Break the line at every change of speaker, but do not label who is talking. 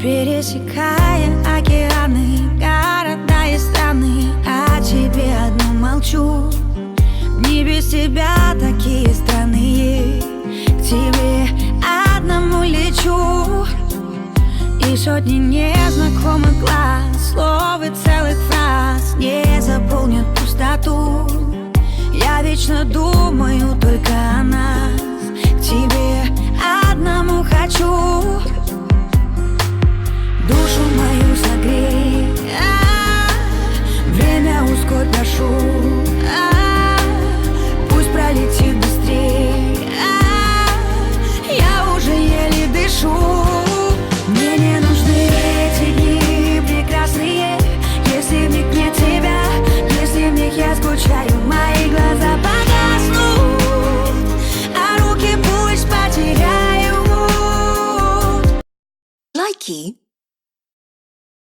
Пересекая океаны, города и страны, о тебе одну молчу. Не без тебя такие странные, к тебе одному лечу. И сотни незнакомых глаз, слов и целых фраз не заполнят пустоту. Я вечно думаю только о нас, к тебе одному хочу. Душу мою согрей, время ускорь, прошу. Пусть пролетит быстрей, я уже еле дышу. Мне не нужны эти дни прекрасные, если в них нет тебя, если в них я скучаю, мои глаза погаснут, а руки пусть потеряют.
Лайки.